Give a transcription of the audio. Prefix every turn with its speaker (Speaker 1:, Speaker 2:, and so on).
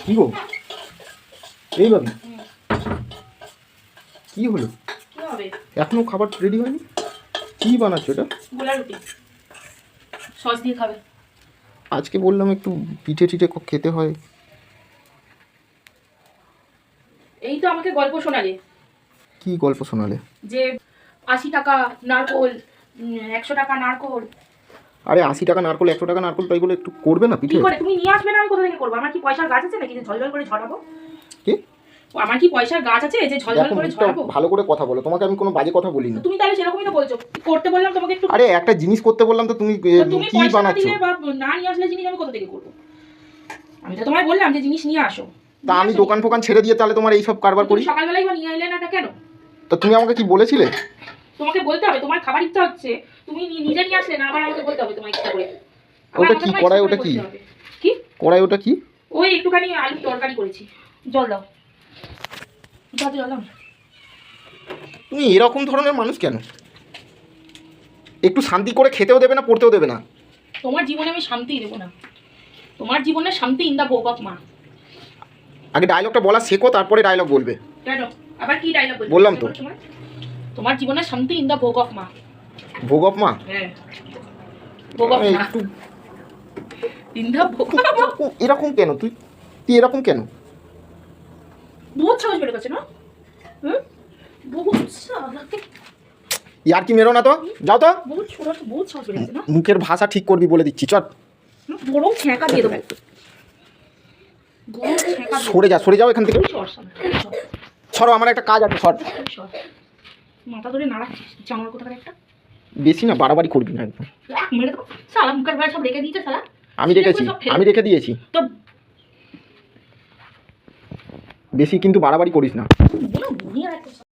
Speaker 1: কি গো এইভাবে কি হলো?
Speaker 2: কি হবে?
Speaker 1: এখনো খাবার রেডি হয়নি? কি বানাচ্ছ এটা?
Speaker 2: গোলা রুটি সস দিয়ে খাবে।
Speaker 1: আজকে বললাম একটু পিঠে টিঠে খেতে হয়।
Speaker 2: এই তো আমাকে গল্প শোনালে।
Speaker 1: কি গল্প শোনালে?
Speaker 2: যে 80 টাকা নারকোল, 100 টাকা নারকোল।
Speaker 1: আরে 80 টাকা নারকোল 100 টাকা নারকোল তাই বলে একটু করবে না
Speaker 2: কি
Speaker 1: পিঠে?
Speaker 2: করে তুমি নিয়ে আসবে না? আমি কোথা থেকে করবো? আমার কি পয়সার গাছ আছে নাকি যে ঝলঝল করে ঝরাবো?
Speaker 1: কি?
Speaker 2: আমার কি পয়সার গাছ আছে যে ঝলঝল
Speaker 1: দেখো
Speaker 2: করে
Speaker 1: মুখটা
Speaker 2: ঝরাবো?
Speaker 1: ভালো করে কথা বলো, তোমাকে আমি কোনো বাজে কথা বলিনি।
Speaker 2: তুমি তাহলে সেরকমই তো বলছো। করতে বললাম তোমাকে একটু।
Speaker 1: আরে একটা জিনিস করতে বললাম তো তুমি
Speaker 2: তুমি
Speaker 1: কি
Speaker 2: পয়সা না
Speaker 1: বানাচ্ছ?
Speaker 2: দিলে বা না নিয়ে আসলে জিনিস আমি কোথা থেকে করবো? আমি তো তোমায় বললাম যে জিনিস নিয়ে আসো।
Speaker 1: তা আমি দোকান ফোকান ছেড়ে দিয়ে তাহলে তোমার এইসব কারবার করি?
Speaker 2: সকালবেলায় বা নিয়ে এলে না কেন?
Speaker 1: তা তুমি আমাকে কি বলেছিলে?
Speaker 2: তোমাকে বলতে হবে তোমার খাবার ইচ্ছা হচ্ছে, তুমি নিজে নিয়ে আসলে না, আবার আমাকে বলতে হবে তোমার ইচ্ছা করে।
Speaker 1: ওটা কি কড়াই? ওটা কি
Speaker 2: কি
Speaker 1: কড়াই? ওটা কি?
Speaker 2: ওই একটুখানি আলুর তরকারি করেছি। জল দাও, জল দাও।
Speaker 1: তুমি এরকম ধরনের মানুষ কেন? একটু শান্তি করে খেতেও দেবে না, পড়তেও দেবে না।
Speaker 2: তোমার জীবনে আমি শান্তি দেবো না। তোমার জীবনে শান্তি ইন দা ভোগ অফ মা।
Speaker 1: আগে ডায়লগটা বলা শেখো, তারপরে ডায়লগ বলবে।
Speaker 2: কেন আবার কি ডায়লগ বলছো?
Speaker 1: বললাম তো
Speaker 2: তোমার জীবনে শান্তি ইন দা ভোগ অফ মা।
Speaker 1: ভোগ অফ মা?
Speaker 2: হ্যাঁ, ভোগ অফ মা
Speaker 1: একটু
Speaker 2: ইন দা ভোগ।
Speaker 1: এরকম কেন? তুই তুই এরকম কেন?
Speaker 2: বহুত সাহস বেড়ে গেছে না? হুম, বহুত সাহস।
Speaker 1: ইয়ার কি মেরো না তো, যাও তো।
Speaker 2: বহুত ছোট, বহুত সাহস বেড়ে গেছে না?
Speaker 1: মুখের ভাষা ঠিক করবি বলে দিচ্ছি, চট।
Speaker 2: বড় ছ্যাঁকা দিয়ে দেবো। বড় ছ্যাঁকা দিয়ে
Speaker 1: সরে যা, সরে যাও এখান থেকে।
Speaker 2: সর।
Speaker 1: সরো, আমার একটা কাজ আছে, সর।
Speaker 2: মাথা ধরে নাড়াচ্ছিস জামার কোথাকার একটা।
Speaker 1: বেশি না বাড়াবাড়ি করবি না একদম।
Speaker 2: মেরে দেবো সালা, মুখের ভাই সব রেখে দিয়েছে সালা।
Speaker 1: আমি রেখে দিয়েছি।
Speaker 2: তো
Speaker 1: বেশি কিন্তু বাড়াবাড়ি করিস না।
Speaker 2: বুনিয়া